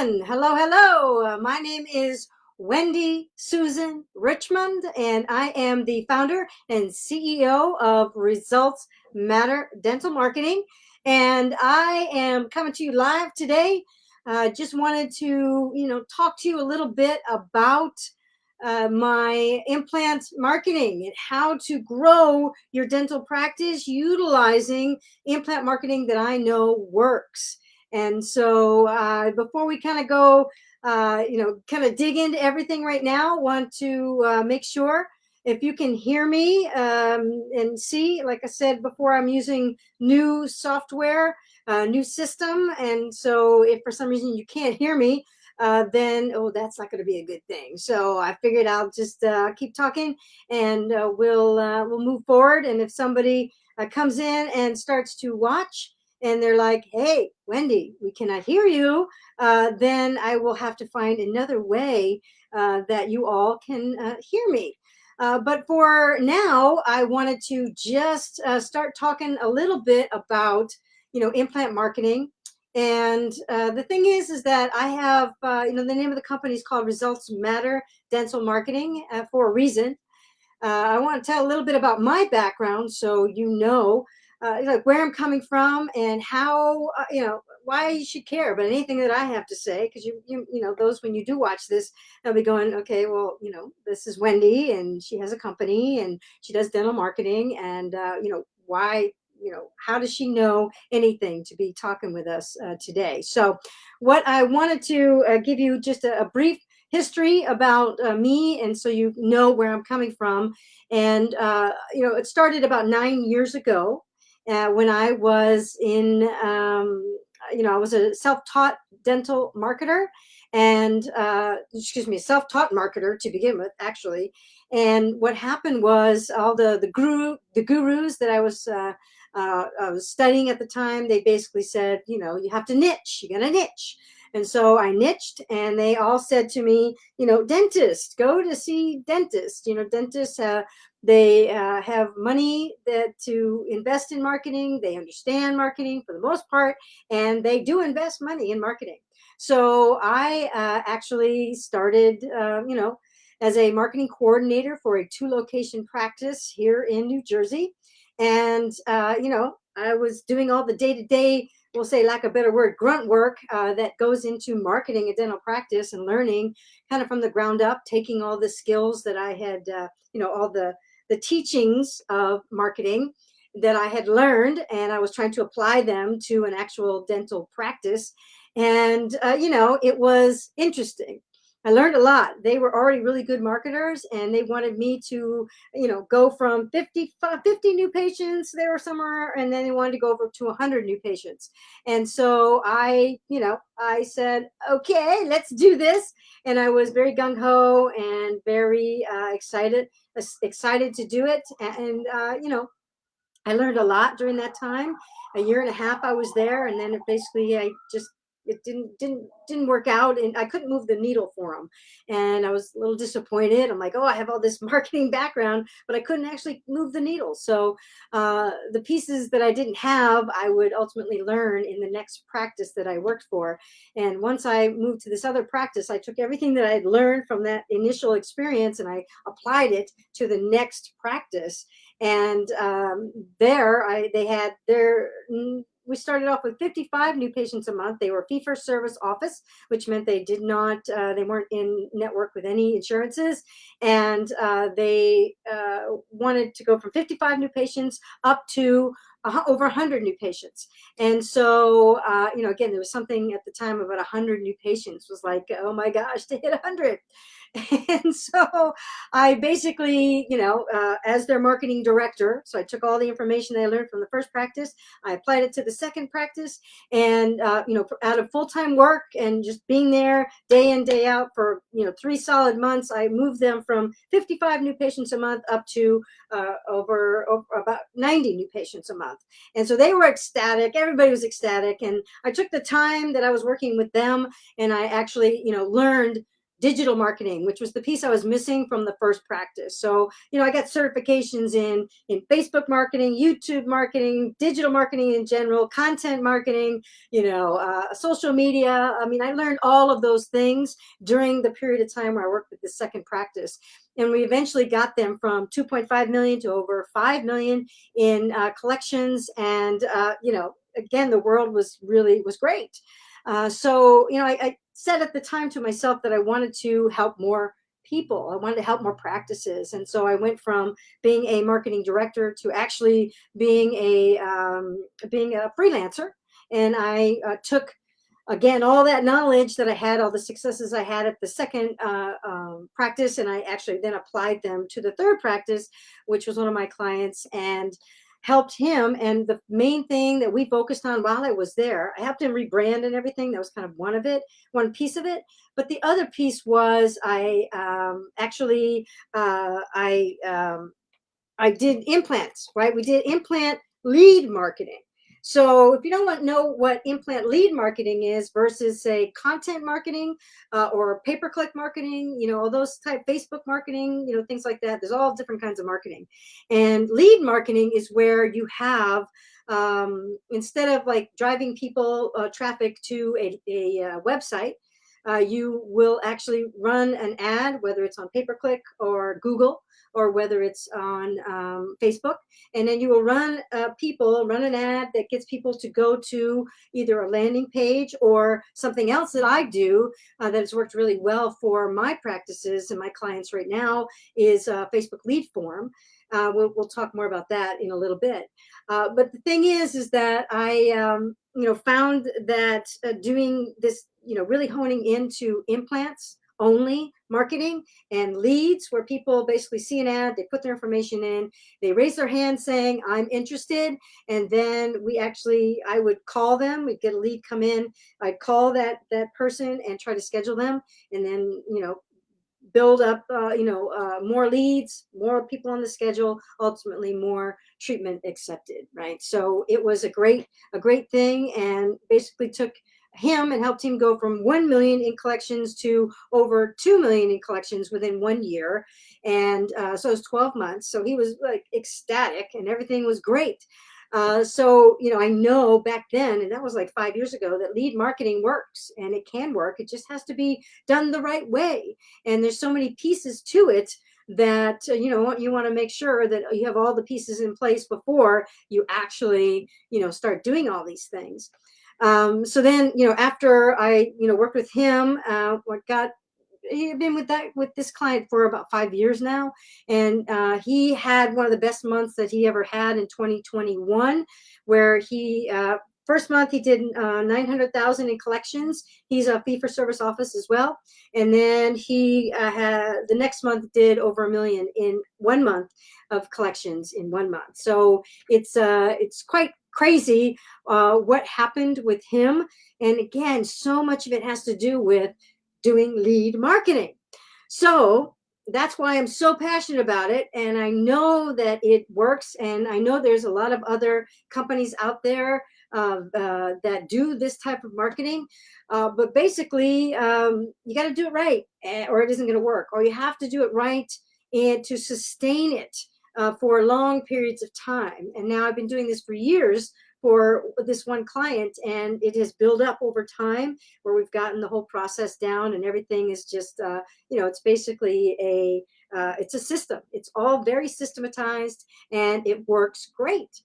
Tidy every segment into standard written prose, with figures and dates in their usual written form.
everyone. Hello, hello. My name is Wendy Susan Richmond, and I am the founder and CEO of Results Matter Dental Marketing. And I am coming to you live today. Just wanted to, talk to you a little bit about my implant marketing and how to grow your dental practice utilizing implant marketing that I know works. And so before we kind of go, kind of dig into everything right now, want to make sure if you can hear me and see, like I said before, I'm using new software, new system. And so if for some reason you can't hear me, then that's not going to be a good thing. So I figured I'll just keep talking, and we'll move forward. And if somebody comes in and starts to watch, and they're like, "Hey, Wendy, we cannot hear you," then I will have to find another way that you all can hear me. But for now, I wanted to just start talking a little bit about, implant marketing. And the thing is that I have, the name of the company is called Results Matter Dental Marketing for a reason. I want to tell a little bit about my background, so like where I'm coming from and how, why you should care about anything that I have to say, because those, when you do watch this, they'll be going, okay, well, this is Wendy, and she has a company, and she does dental marketing, and why, how does she know anything to be talking with us today? So, what I wanted to give you just a brief history about me, and so you know where I'm coming from. And it started about 9 years ago when I was I was a self-taught dental marketer, and self-taught marketer to begin with, actually. And what happened was all the gurus that I was studying at the time, they basically said, you have to niche, you got to niche. And so I niched, and they all said to me, dentist, go to see dentist. Dentists, they have money to invest in marketing. They understand marketing for the most part, and they do invest money in marketing. So I actually started, as a marketing coordinator for a 2-location practice here in New Jersey. And, I was doing all the day-to-day, we'll say, lack of a better word, grunt work that goes into marketing a dental practice, and learning kind of from the ground up, taking all the skills that I had, all the teachings of marketing that I had learned, and I was trying to apply them to an actual dental practice. And, it was interesting. I learned a lot. They were already really good marketers, and they wanted me to, go from 50 new patients there somewhere, and then they wanted to go over to 100 new patients. And so I said, okay, let's do this. And I was very gung ho and very excited to do it. And I learned a lot during that time. A year and a half I was there, and then basically it didn't work out, and I couldn't move the needle for them. And I was a little disappointed. I'm like, oh, I have all this marketing background, but I couldn't actually move the needle. So the pieces that I didn't have, I would ultimately learn in the next practice that I worked for. And once I moved to this other practice, I took everything that I had learned from that initial experience, and I applied it to the next practice. And we started off with 55 new patients a month. They were fee-for-service office, which meant they weren't in network with any insurances. And they wanted to go from 55 new patients up to over 100 new patients. And so, again, there was something at the time about 100 new patients was like, oh my gosh, to hit 100. And so I basically, as their marketing director, so I took all the information that I learned from the first practice, I applied it to the second practice, and, out of full-time work and just being there day in, day out for, 3 solid months, I moved them from 55 new patients a month up to over about 90 new patients a month. And so they were ecstatic. Everybody was ecstatic. And I took the time that I was working with them, and I actually, learned digital marketing, which was the piece I was missing from the first practice. So, I got certifications in Facebook marketing, YouTube marketing, digital marketing in general, content marketing, social media. I mean, I learned all of those things during the period of time where I worked with the second practice. And we eventually got them from 2.5 million to over 5 million in collections. And, again, the world was great. I said at the time to myself that I wanted to help more people. I wanted to help more practices. And so I went from being a marketing director to actually being a freelancer. And I took, again, all that knowledge that I had, all the successes I had at the second practice, and I actually then applied them to the third practice, which was one of my clients, and helped him. And the main thing that we focused on while I was there, I helped him rebrand and everything. That was kind of one piece of it. But the other piece was I did implants, right? We did implant lead marketing. So if you don't know what implant lead marketing is versus, say, content marketing or pay-per-click marketing, all those type Facebook marketing, things like that. There's all different kinds of marketing. And lead marketing is where you have, instead of like driving people traffic to a website, you will actually run an ad, whether it's on pay-per-click or Google, or whether it's on Facebook, and then you will run an ad that gets people to go to either a landing page or something else that I do that has worked really well for my practices and my clients right now is Facebook lead form. We'll talk more about that in a little bit. But the thing is that I found that doing this, really honing into implants only marketing and leads, where people basically see an ad, they put their information in, they raise their hand saying, I'm interested. And then I would call them, we'd get a lead come in, I'd call that person and try to schedule them. And then, build up, more leads, more people on the schedule, ultimately more treatment accepted, right? So it was a great thing, and basically took him and helped him go from 1 million in collections to over 2 million in collections within 1 year. And so it was 12 months. So he was like ecstatic and everything was great. I know back then, and that was like 5 years ago, that lead marketing works, and it can work. It just has to be done the right way. And there's so many pieces to it that, you want to make sure that you have all the pieces in place before you actually, start doing all these things. So then, after I, worked with him, he'd been with this client for about 5 years now, and he had one of the best months that he ever had in 2021, where he first month he did 900,000 in collections. He's a fee-for-service office as well, and then he had the next month did over 1 million in 1 month of collections in 1 month. So it's quite crazy what happened with him. And again, so much of it has to do with doing lead marketing. So that's why I'm so passionate about it. And I know that it works. And I know there's a lot of other companies out there that do this type of marketing. But basically, you got to do it right, or it isn't going to work. Or you have to do it right and to sustain it for long periods of time. And now I've been doing this for years for this one client, and it has built up over time where we've gotten the whole process down, and everything is just, it's basically it's a system. It's all very systematized, and it works great.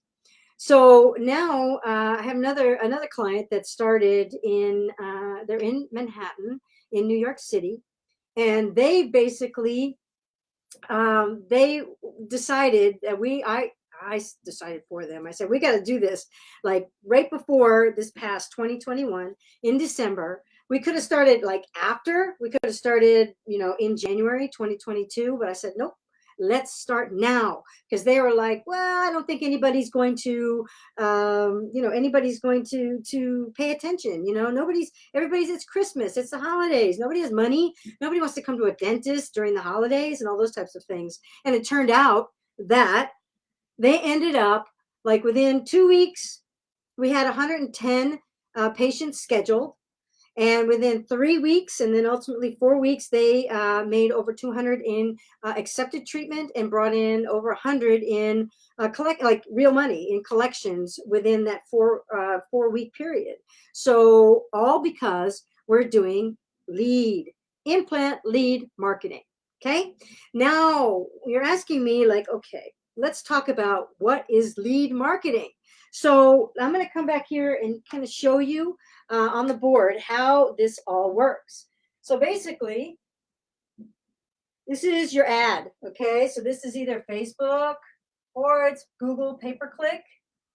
So now I have another client that started they're in Manhattan in New York City, and they basically they decided that I decided for them. I said, we got to do this like right before this past 2021 in December. We could have started like after, we could have started, in January 2022, but I said, nope, let's start now. Because they were like, well, I don't think anybody's going to, pay attention. It's Christmas, it's the holidays. Nobody has money. Nobody wants to come to a dentist during the holidays and all those types of things. And it turned out that they ended up like within 2 weeks, we had 110 patients scheduled. And within 3 weeks, and then ultimately 4 weeks, they made over 200 in accepted treatment and brought in over 100 in collect, like real money in collections within that 4 week period. So all because we're doing implant lead marketing. Okay. Now you're asking me like, okay, let's talk about what is lead marketing. So I'm going to come back here and kind of show you on the board how this all works. So basically, this is your ad. Okay. So this is either Facebook or it's Google pay-per-click.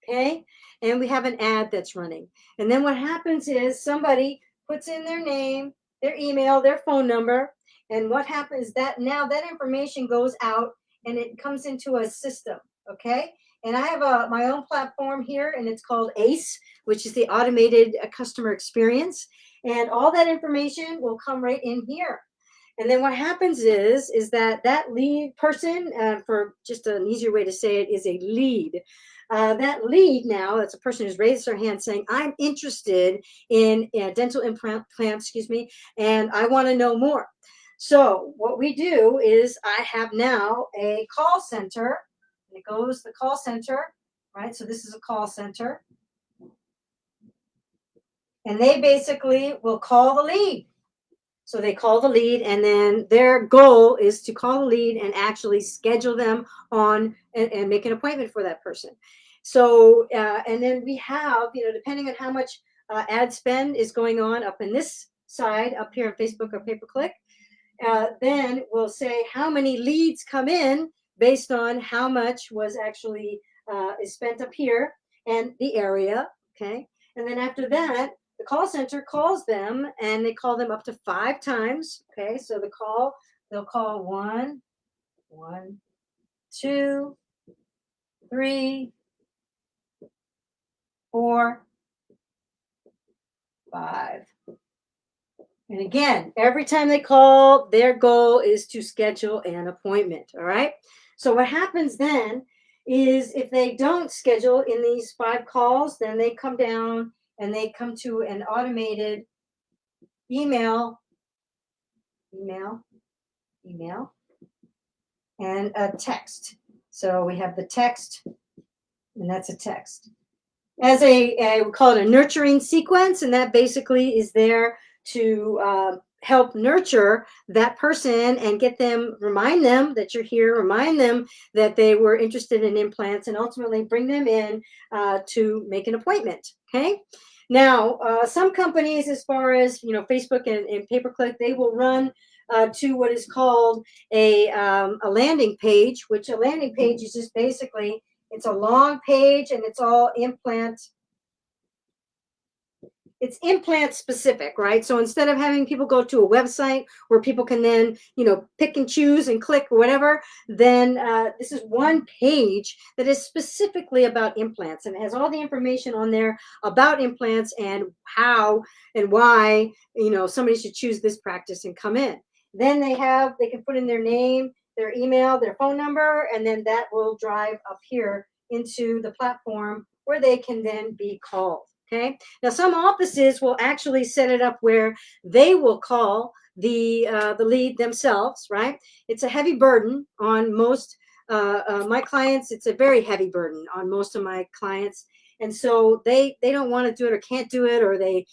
Okay. And we have an ad that's running. And then what happens is somebody puts in their name, their email, their phone number. And what happens is that now that information goes out and it comes into a system. Okay. And I have my own platform here, and it's called ACE, which is the automated customer experience. And all that information will come right in here. And then what happens is that that lead person, for just an easier way to say it, is a lead. That lead now, that's a person who's raised their hand saying, I'm interested in dental implant, excuse me, and I want to know more. So what we do is I have now a call center. It goes the call center, right? So this is a call center. And they basically will call the lead. So they call the lead, and then their goal is to call the lead and actually schedule them on and make an appointment for that person. So, and then we have, depending on how much ad spend is going on up in this side, up here on Facebook or pay-per-click, then we'll say how many leads come in based on how much was actually is spent up here and the area. Okay. And then after that, the call center calls them, and they call them up to 5 times. Okay. So they'll call 1, 2, 3, 4, 5. And again, every time they call, their goal is to schedule an appointment. All right. So what happens then is if they don't schedule in these 5 calls, then they come down and they come to an automated email, and a text. So we have the text, and that's a text. As we call it a nurturing sequence, and that basically is there to help nurture that person and remind them that you're here, remind them that they were interested in implants, and ultimately bring them in to make an appointment. Okay. Now, some companies, as far as Facebook and pay-per-click, they will run to what is called a landing page, which a landing page is just basically it's a long page, and it's all implant. It's implant specific, right? So instead of having people go to a website where people can then, pick and choose and click or whatever, then this is one page that is specifically about implants, and it has all the information on there about implants and how and why, somebody should choose this practice and come in. Then they can put in their name, their email, their phone number, and then that will drive up here into the platform where they can then be called. Okay. Now, some offices will actually set it up where they will call the lead themselves. Right. It's a heavy burden on most my clients. It's a very heavy burden on most of my clients, and so they don't want to do it or can't do it, or they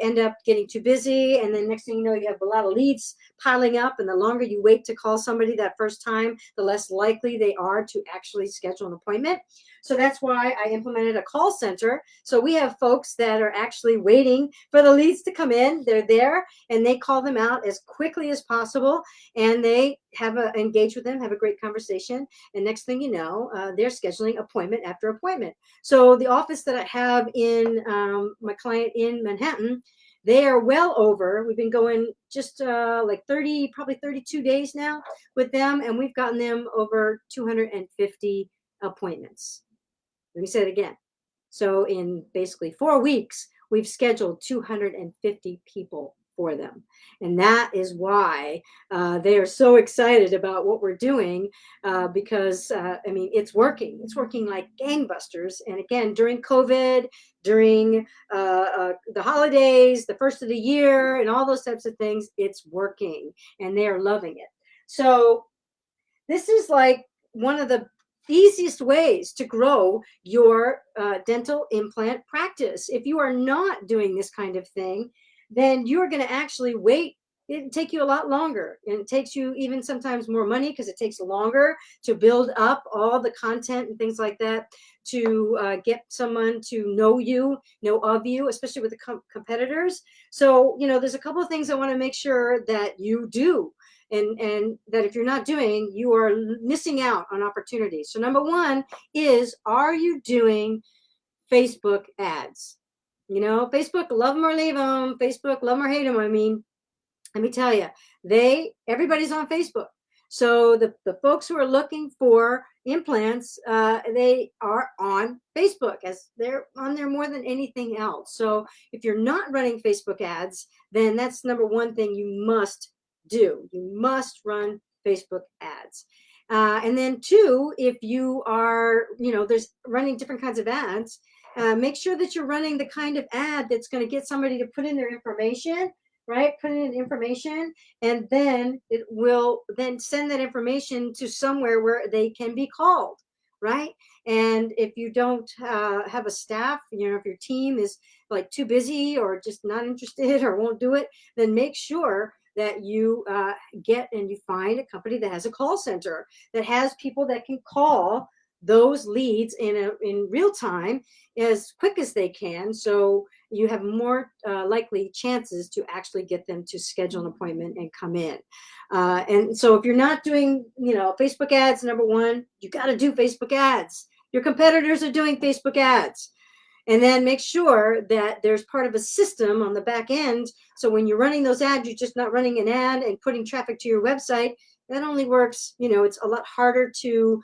end up getting too busy, and then next thing you know, you have a lot of leads piling up, and the longer you wait to call somebody that first time, the less likely they are to actually schedule an appointment. So that's why I implemented a call center. So we have folks that are actually waiting for the leads to come in. They're there, and they call them out as quickly as possible, and they engage with them, have a great conversation, and next thing you know, they're scheduling appointment after appointment. So the office that I have in my client in Manhattan, they are well over. We've been going just like 30, probably 32 days now with them, and we've gotten them over 250 appointments. Let me say it again. So in basically 4 weeks, we've scheduled 250 people for them. And that is why they are so excited about what we're doing, because, I mean, it's working. It's working like gangbusters. And again, during COVID, during the holidays, the first of the year, and all those types of things, it's working, and they are loving it. So this is like one of the easiest ways to grow your dental implant practice. If you are not doing this kind of thing, then you're going to actually wait. It take you a lot longer, and it takes you even sometimes more money, because it takes longer to build up all the content and things like that, to get someone to know of you, especially with the competitors. So, there's a couple of things I want to make sure that you do, and that if you're not doing, you are missing out on opportunities. So number one is, are you doing Facebook ads? Facebook, love them or leave them. Facebook, love them or hate them. I mean, let me tell you, everybody's on Facebook. So the folks who are looking for implants, they are on Facebook, as they're on there more than anything else. So if you're not running Facebook ads, then that's number one thing you must do. You must run Facebook ads. And then two, if you are, there's running different kinds of ads, make sure that you're running the kind of ad that's going to get somebody to put in their information, right? Put in information, and then it will then send that information to somewhere where they can be called, right? And if you don't have a staff, if your team is like too busy or just not interested or won't do it, then make sure that you get and you find a company that has a call center, that has people that can call those leads in real time, as quick as they can, so you have more likely chances to actually get them to schedule an appointment and come in. And so if you're not doing, Facebook ads, number one, you got to do Facebook ads. Your competitors are doing Facebook ads. And then make sure that there's part of a system on the back end. So when you're running those ads, you're just not running an ad and putting traffic to your website. That only works, it's a lot harder to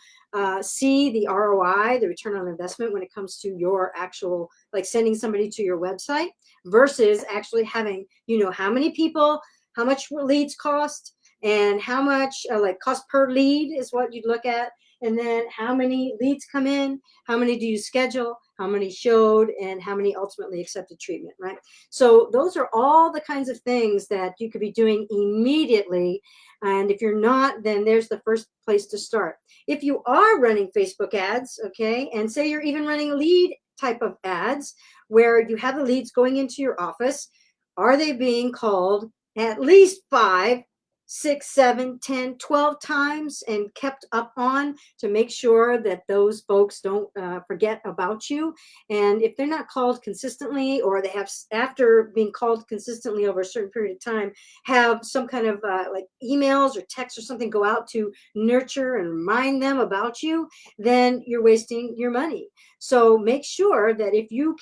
see the ROI, the return on investment, when it comes to your actual, like sending somebody to your website, versus actually having, how many people, how much leads cost, and how much like cost per lead is what you'd look at. And then how many leads come in, how many do you schedule, how many showed, and how many ultimately accepted treatment, right? So those are all the kinds of things that you could be doing immediately. And if you're not, then there's the first place to start. If you are running Facebook ads, okay, and say you're even running lead type of ads where you have the leads going into your office, are they being called at least 5, 6, 7, 10, 12 times and kept up on, to make sure that those folks don't forget about you? And if they're not called consistently, or they have, after being called consistently over a certain period of time, have some kind of like emails or texts or something go out to nurture and remind them about you, then you're wasting your money. So make sure that if you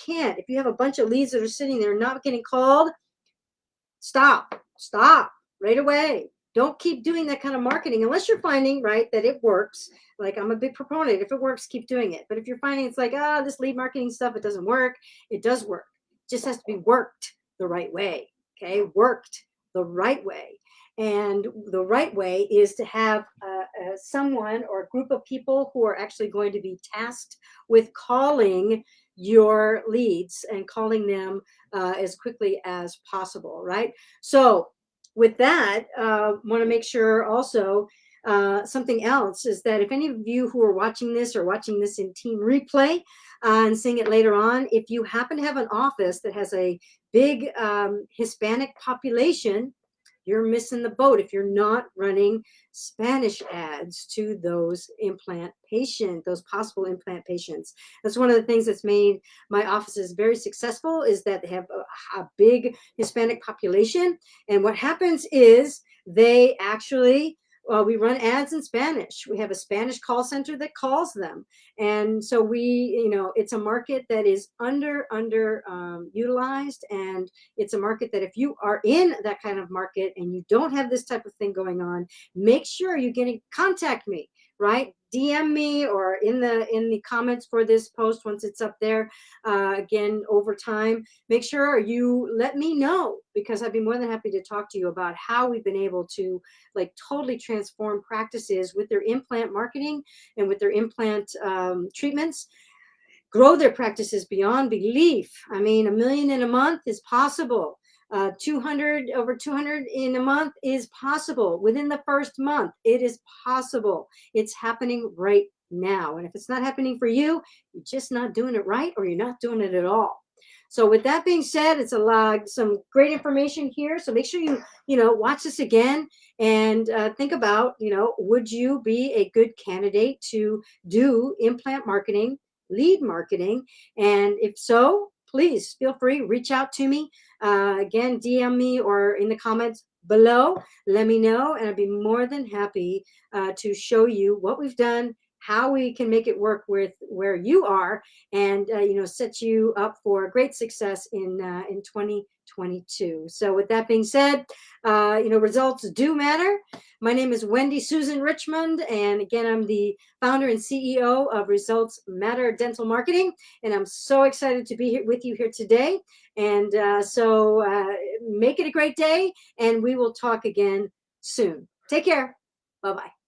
have a bunch of leads that are sitting there not getting called, stop right away. Don't keep doing that kind of marketing unless you're finding, right, that it works. Like, I'm a big proponent. If it works, keep doing it. But if you're finding it's like, this lead marketing stuff, it doesn't work, it does work. It just has to be worked the right way. Okay, worked the right way. And the right way is to have someone or a group of people who are actually going to be tasked with calling your leads and calling them as quickly as possible, right? So with that, want to make sure also something else is that if any of you who are watching this in team replay and seeing it later on, if you happen to have an office that has a big Hispanic population, you're missing the boat if you're not running Spanish ads to those possible implant patients. That's one of the things that's made my offices very successful, is that they have a big Hispanic population. And what happens is they actually, we run ads in Spanish. We have a Spanish call center that calls them. And so it's a market that is under utilized. And it's a market that if you are in that kind of market and you don't have this type of thing going on, make sure you contact me, right? DM me or in the comments for this post once it's up there. Again, over time, make sure you let me know, because I'd be more than happy to talk to you about how we've been able to like totally transform practices with their implant marketing and with their implant treatments, grow their practices beyond belief. I mean, 1 million in a month is possible. 200, over 200 in a month is possible. Within the first month, it is possible. It's happening right now. And if it's not happening for you, you're just not doing it right, or you're not doing it at all. So with that being said, it's a lot, some great information here. So make sure you watch this again and think about, would you be a good candidate to do implant marketing, lead marketing? And if so, please feel free, reach out to me. Again, DM me or in the comments below. Let me know, and I'd be more than happy to show you what we've done, how we can make it work with where you are, and set you up for great success in 2022. So with that being said, results do matter. My name is Wendy Susan Richmond, and again, I'm the founder and CEO of Results Matter Dental Marketing, and I'm so excited to be here with you here today. And so make it a great day, and we will talk again soon. Take care. Bye-bye.